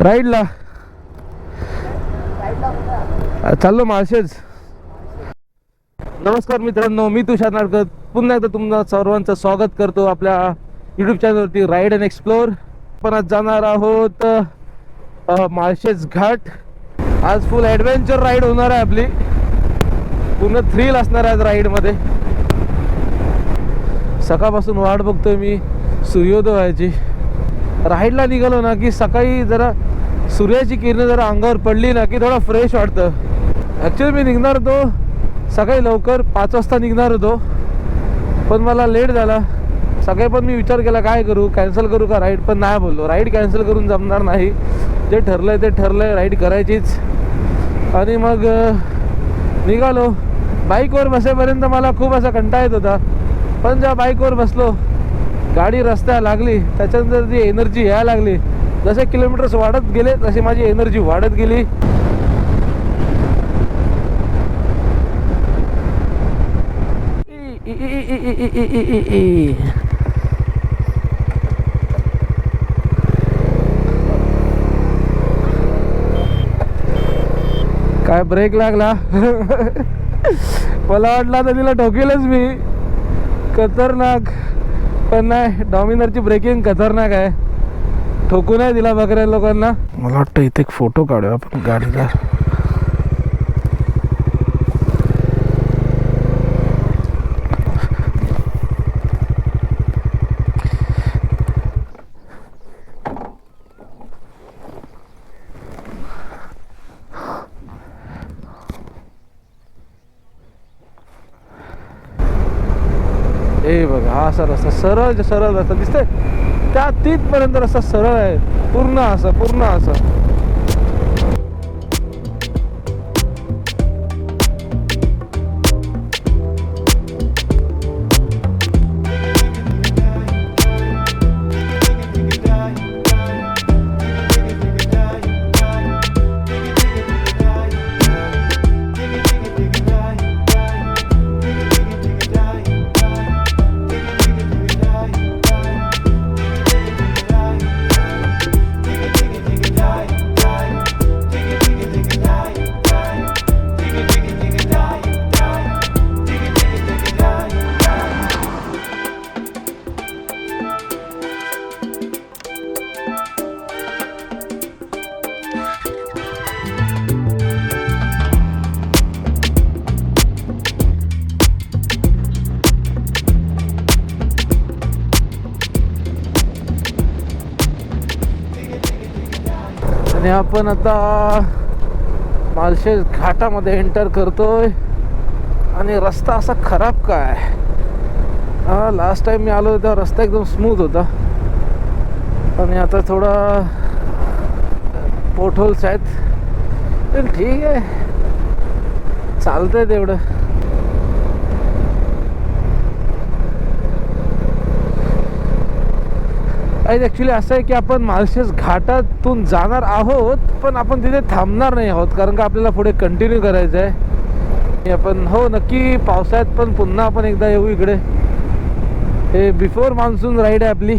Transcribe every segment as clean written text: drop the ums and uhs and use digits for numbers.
राईडला चाललो माळशेज. नमस्कार मित्रांनो, मी तुषार नाडकर पुन्हा एकदा तुमचं सर्वांचं स्वागत करतो आपल्या यूट्यूब चॅनलवरती राईड अँड एक्सप्लोर. आपण आज जाणार आहोत माळशेज घाट. आज फुल ॲडव्हेंचर राईड होणार आहे आपली. पूर्ण थ्रिल असणार आहे आज राईडमध्ये. सकाळपासून वाट बघतोय मी सूर्योदय व्हायची. राईडला निघालो ना की सकाळी जरा सूर्याची किरणं जरा अंगावर पडली ना की थोडं फ्रेश वाटतं. ॲक्च्युली मी निघणार होतो सकाळी लवकर 5 वाजता निघणार होतो, पण मला लेट झाला. सकाळी पण मी विचार केला काय करू, कॅन्सल करू का राईड, पण नाही बोललो राईड कॅन्सल करून जमणार नाही. जे ठरलं आहे ते ठरलं आहे, राईड करायचीच. आणि मग निघालो. बाईकवर बसेपर्यंत मला खूप असा कंटाळा येत होता, पण जेव्हा बाईकवर बसलो गाडी रस्त्याला लागली त्याच्यानंतर जी एनर्जी यायला लागली. जसे किलोमीटर्स वाढत गेले तशी माझी एनर्जी वाढत गेली. काय ब्रेक लागला. मला वाटलं तर तिला ठोकेलच मी. खतरनाक. पण नाही, डॉमिनरची ब्रेकिंग खतरनाक आहे. ठोकू नाही दिला बकऱ्या लोकांना. मला वाटतं इथे एक फोटो काढूया आपण गाडीचा. हे बघा, हा असा रस्ता सरळ सरळ रस्ता दिसतोय त्या तिथपर्यंत रस्ता सरळ आहे. पूर्ण असं आणि आपण आता माळशेज घाटामध्ये एंटर करतोय. आणि रस्ता असा खराब काय. लास्ट टाइम मी आलो तेव्हा रस्ता एकदम स्मूथ होता, आणि आता थोडा पोटहोल्स आहेत. पण ठीक आहे, चालतंय तेवढं. ॲक्च्युली असं आहे की आपण माळशेज घाटातून जाणार आहोत, पण आपण तिथे थांबणार नाही आहोत, कारण का आपल्याला पुढे कंटिन्यू करायचं आहे. आपण हो नक्की पावसाळ्यात पण पुन्हा आपण एकदा येऊ इकडे. हे बिफोर मान्सून राईड आहे आपली.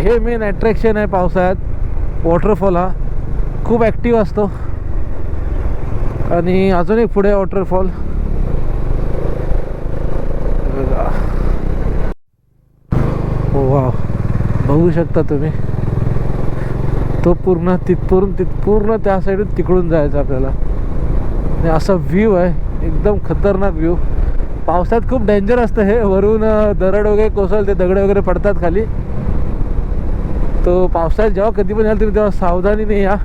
हे मेन अट्रॅक्शन आहे पावसाळ्यात. वॉटरफॉल हा खूप ॲक्टिव्ह असतो. आणि अजून एक पुढे वॉटरफॉल. वाव, बघू शकता तुम्ही. तो पूर्ण पूर्ण त्या साईडून तिकडून जायचं आपल्याला. आणि असा व्ह्यू आहे, एकदम खतरनाक व्ह्यू. पावसात खूप डेंजर असतं हे. वरून दरड वगैरे कोसळते, दगड वगैरे पडतात खाली. तो पावसाळ्यात जेव्हा कधी पण याल तुम्ही तेव्हा सावधानीने या.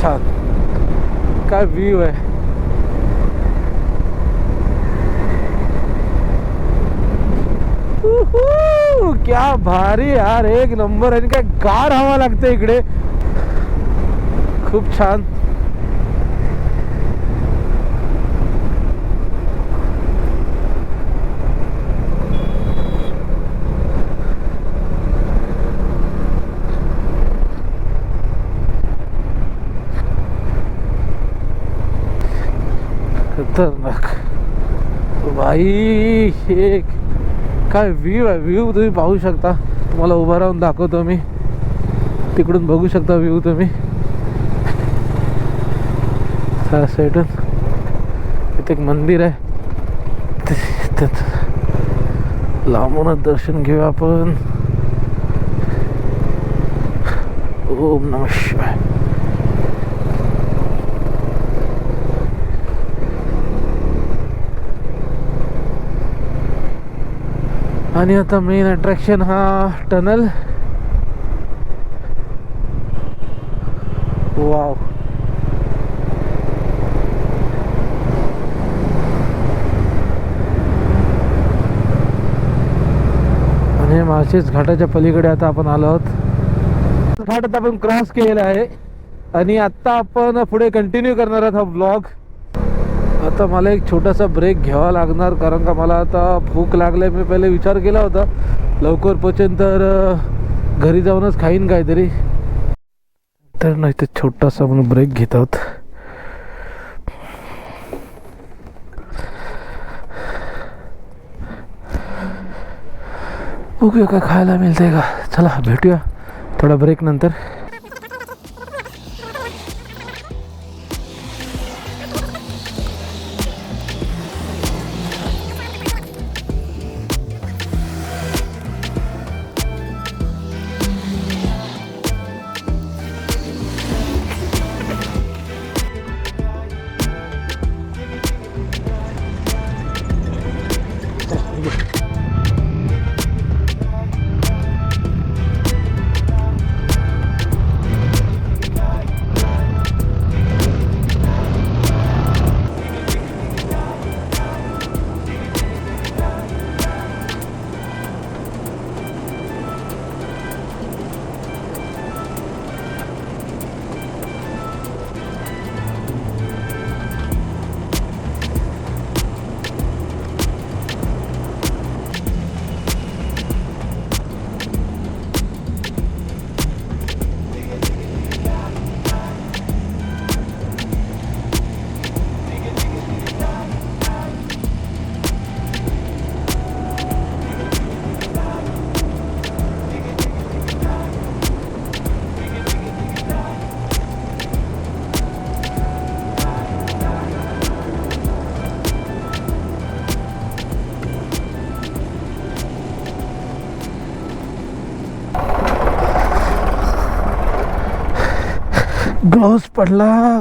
छान काय व्ह्यू आहे. क्या भारी यार, एक नंबर. आणि काय गार हवा लागते इकडे, खूप छान. खतरनाक भाई. हे काय व्ह्यू आहे. व्ह्यू तुम्ही पाहू शकता. तुम्हाला उभा राहून दाखवतो मी. तिकडून बघू शकता व्ह्यू तुम्ही. साईडून इथे एक मंदिर आहे. लांबूनच दर्शन घेऊ आपण. ओम नमः शिवाय. आणि आता मेन अट्रॅक्शन हा टनल. वाव. आणि माळशेज घाटाच्या पलीकडे आता आपण आलो आहोत. घाट आता आपण क्रॉस केलेला आहे आणि आता आपण पुढे कंटिन्यू करणार आहोत हा व्लॉग. आता मला एक छोटासा ब्रेक घ्यावा लागणार कारण का मला आता भूक लागली. मी पहिले विचार केला होता लवकर पोचेन तर घरी जाऊनच खाईन काहीतरी, तर नाही तर छोटासा आपण ब्रेक घेत आहोत. बघूया काय खायला मिळतंय का. चला भेटूया थोडा ब्रेक नंतर.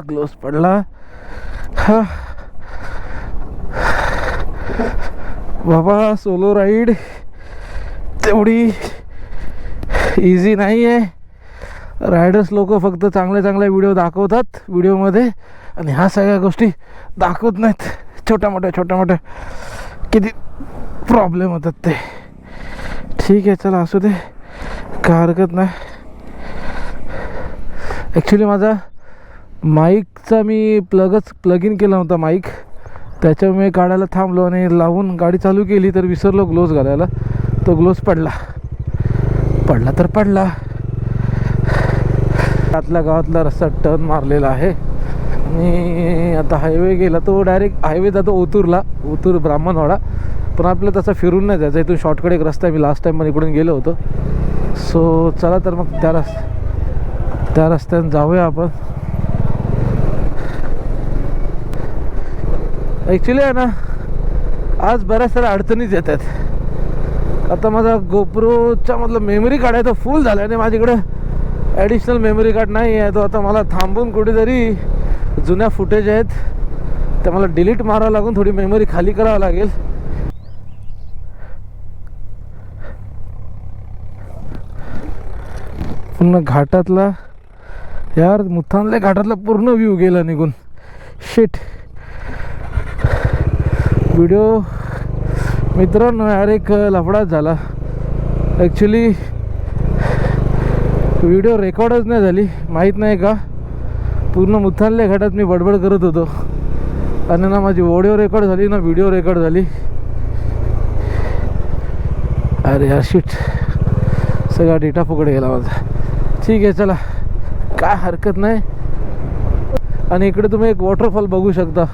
ग्लोव्स पडला. हा बाबा, सोलो राईड तेवढी इझी नाही आहे. रायडर्स लोक फक्त चांगले व्हिडिओ दाखवतात व्हिडिओमध्ये आणि ह्या सगळ्या गोष्टी दाखवत नाहीत. छोट्या मोठ्या किती प्रॉब्लेम होतात ते. ठीक आहे चला असू दे, काय हरकत नाही. ॲक्च्युली माझा माईकचा मी प्लग इन केला होता माईक, त्याच्यामुळे काढायला थांबलो आणि लावून गाडी चालू केली तर विसरलो ग्लोव्स घालायला. तो ग्लोव्स पडला तर पडला. आतल्या गावातला रस्ता टर्न मारलेला आहे आणि आता हायवे गेला तो डायरेक्ट हायवे जातो ओतूर ब्राह्मणवाडा. पण आपल्याला तसा फिरून नाही जायचं. इथून शॉर्टकट एक रस्ता आहे. मी लास्ट टाईम पण इकडून गेलो होतो. सो चला तर मग त्या रस्त्याने जाऊया आपण. ॲक्च्युली आहे ना आज बऱ्याच साऱ्या अडचणीच येत आहेत. आता माझा गोप्रोच्या मधलं मेमरी कार्ड आहे तो फुल झाला आणि माझ्याकडे ॲडिशनल मेमरी कार्ड नाही आहे. तो आता मला थांबून कुठेतरी जुन्या फुटेज आहेत त्या मला डिलीट मारावं लागून थोडी मेमरी खाली करावं लागेल. पुन्हा घाटातला यार मुथानले घाटातला पूर्ण व्ह्यू गेला निघून. शिट. व्हिडिओ मित्रांनो यार एक लफडाच झाला. ॲक्च्युली व्हिडिओ रेकॉर्डच नाही झाली, माहीत नाही का. पूर्ण मुथानले घाटात मी बडबड करत होतो आणि ना माझी ऑडिओ रेकॉर्ड झाली ना व्हिडिओ रेकॉर्ड झाली. अरे यार शिट, सगळा डेटा फुकट गेला माझा. ठीक आहे चला, काय हरकत नाही. आणि इकडे तुम्ही एक वॉटरफॉल बघू शकता.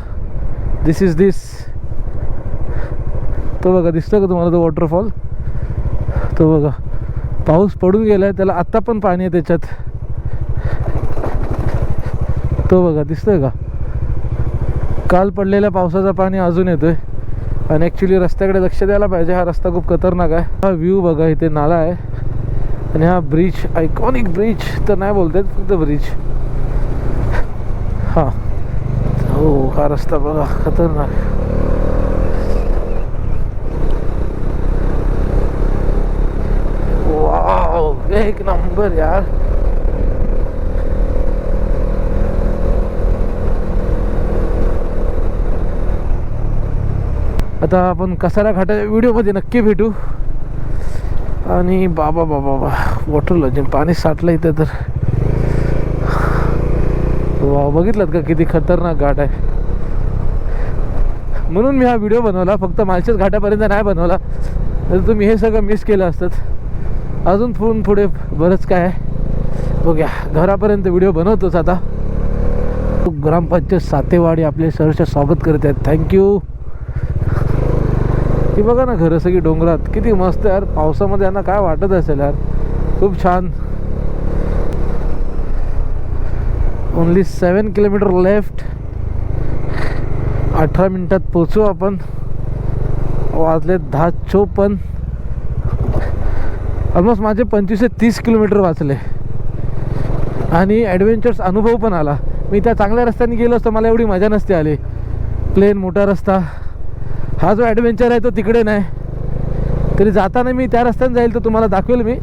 दिस तो बघा, दिसतो का तुम्हाला तो वॉटरफॉल? तो बघा, पाऊस पडून गेलाय, त्याला आत्ता पण पाणी आहे त्याच्यात. तो बघा, दिसतोय का? काल पडलेल्या पावसाचं पाणी अजून येतोय. आणि ॲक्च्युली रस्त्याकडे लक्ष द्यायला पाहिजे, हा रस्ता खूप खतरनाक आहे. हा व्ह्यू बघा, इथे नाला आहे आणि हा ब्रिज, आयकॉनिक ब्रिज तर नाही बोलतात, फक्त ब्रिज. हा हो, हा रस्ता बघा, खतरनाक. वाव, एक नंबर यार. आता आपण कसारा घाटाच्या व्हिडिओमध्ये नक्की भेटू. आणि बाबा बाबा बा, वॉटर लॉजिंग, पाणी साठलं इथे तर. वा, बघितलं का किती खतरनाक घाट आहे. म्हणून मी हा व्हिडिओ बनवला, फक्त मालशेज घाटापर्यंत नाही बनवला, तर तुम्ही हे सगळं मिस केलं असतं. अजून पुढे बरंच काय आहे बघूया. घरापर्यंत व्हिडिओ बनवतोच आता. ग्रामपंचायत सातेवाडी आपले सहर्ष स्वागत करत आहेत, थँक्यू. ही बघा ना घरं सगळी डोंगरात, किती मस्त यार. पावसामध्ये यांना काय वाटत असेल यार, खूप छान. Only 7 kilometre left. 18 मिनिटात पोचू आपण. वाजले 10:54. ऑलमोस्ट माझे 25 ते 30 किलोमीटर वाचले. आणि ॲडव्हेंचर्स अनुभव पण आला. मी त्या चांगल्या रस्त्याने गेलो असतो, मला एवढी मजा नसते आली. प्लेन मोठा रस्ता. हा जो ॲडव्हेंचर आहे तो तिकडे नाही. तरी जाताना मी त्या रस्त्याने जाईल, तर तुम्हाला दाखवेल मी.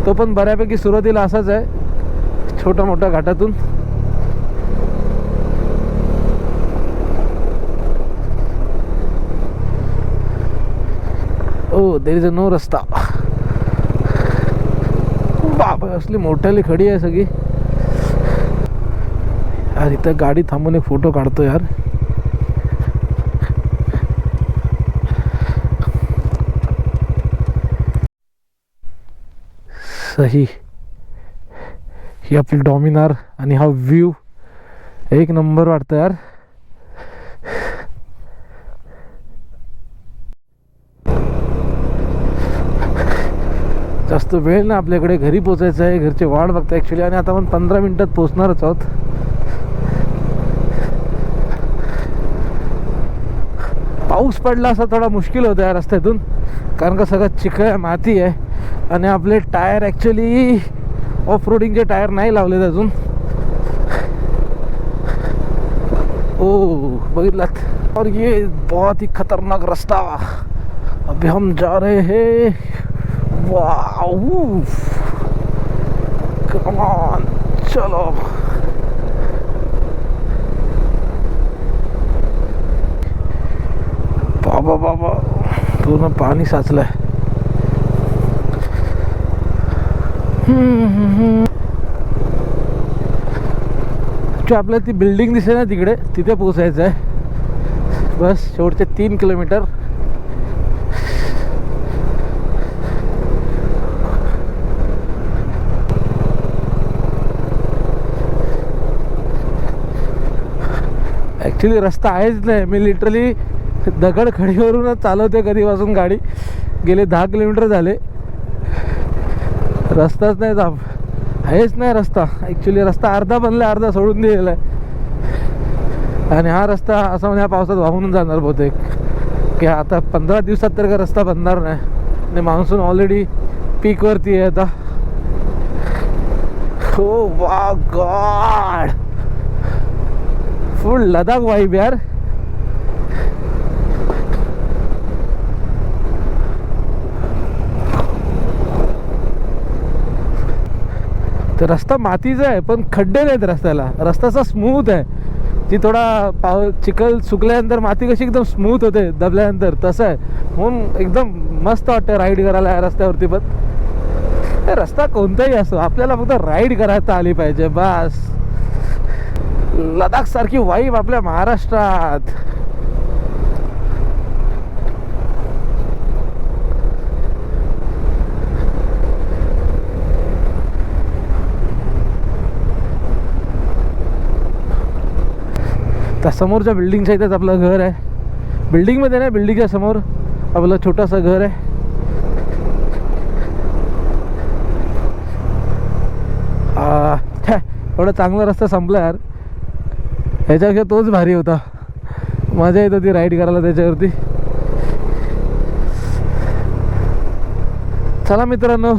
तो पण बऱ्यापैकी सुरुवातीला असाच आहे, छोटा मोठा घाटातून. ओ, देयर इज नो रस्ता. बाबा, असली मोठ्याली खडी आहे सगळी यार. इथं गाडी थांबून एक फोटो काढतो यार. सही. ही आपली डॉमिनार आणि हा व्ह्यू एक नंबर वाटतं यार. जास्त वेळ ना आपल्याकडे, घरी पोचायचं आहे, घरचे वाट बघताय ॲक्च्युली. आणि आता आपण 15 मिनिटात पोचणारच आहोत. पाऊस पडला असा थोडा मुश्किल होता या रस्त्यातून, कारण का सगळं चिखल आहे, माती आहे. आणि आपले टायर ॲक्च्युली ऑफ रोडिंगचे टायर नाही लावलेत अजून. ओ, बघितलात. और ये बहुत ही खतरनाक रास्ता. अभी हम जा रहे हैं. वाओ, कम ऑन, चलो. बाबा बाबा, पूर्ण पाणी साचलंय. जो आपल्याला ती बिल्डिंग दिसते ना तिकडे, तिथे पोचायचं आहे. बस शेवटचे 3 किलोमीटर. ॲक्च्युली रस्ता आहेच नाही. मी लिटरली दगड खडीवरूनच चालवते कधीपासून गाडी. गेले 10 किलोमीटर झाले, रस्ताच नाही. आहेच नाही रस्ता. ॲक्च्युली रस्ता अर्धा बनला, अर्धा सोडून दिलेला आहे. आणि हा रस्ता असा म्हणजे ह्या पावसात वाहून जाणार बहुतेक, की आता 15 दिवसात तर का रस्ता बनणार नाही. आणि मान्सून ऑलरेडी पीकवरती आहे आता. हो वा गॉड, फुल लडाख वाईब यार. तर रस्ता मातीचा आहे, पण खड्डे नाहीत रस्त्याला. रस्ता असा स्मूथ आहे. जी थोडा चिखल सुकल्यानंतर माती कशी एकदम स्मूथ होते दबल्यानंतर, तसं आहे. म्हणून एकदम मस्त वाटतं राईड करायला या रस्त्यावरती. पण रस्ता कोणताही असो, आपल्याला फक्त राईड करायला आली पाहिजे बस. लडाख सारखी वाईब आपल्या महाराष्ट्रात. त्या समोरच्या बिल्डिंगच्या इथेच आपलं घर आहे. बिल्डिंगमध्ये नाही, बिल्डिंगच्या समोर आपलं छोटंसं घर आहे. एवढा चांगला रस्ता संपला यार. ह्याच्यापेक्षा तोच भारी होता. मजा येत होती राईड करायला त्याच्यावरती. चला मित्रांनो,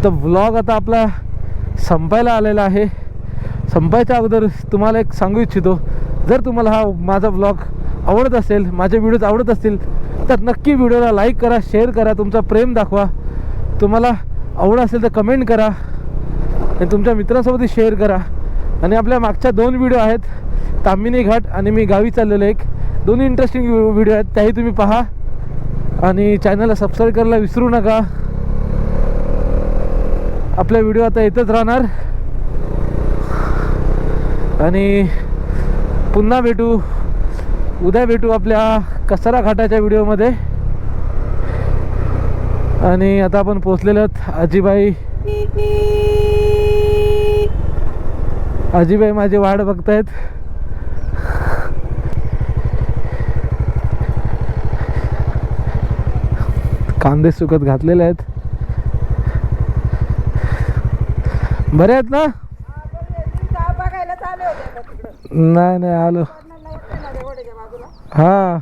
तर व्लॉग आता आपला संपायला आलेला आहे. संपायच्या अगोदर तुम्हाला एक सांगू इच्छितो, जर तुम्हाला हा माझा व्लॉग आवडत असेल, माझे व्हिडिओज आवडत असतील, तर नक्की व्हिडिओला लाईक करा, शेअर करा, तुमचा प्रेम दाखवा. तुम्हाला आवडत असेल तर कमेंट करा आणि तुमच्या मित्रांसोबतही शेअर करा. आणि आपल्या मागच्या 2 व्हिडिओ आहेत, ताम्हिणी घाट आणि मी गावी चाललेलो एक, दोन्ही इंटरेस्टिंग व्हिडिओ आहेत, त्याही तुम्ही पहा. आणि चॅनलला सबस्क्राईब करायला विसरू नका. आपले व्हिडिओ आता येतच राहणार. आणि पुन्हा भेटू, उद्या भेटू आपल्या कसारा घाटाच्या व्हिडिओमध्ये. आणि आता आपण पोचलेलो आहोत. आजीबाई माझी वाट बघतायत. कांदे सुकत घातलेले आहेत. बरे आहेत ना? नाही नाही आलो. हा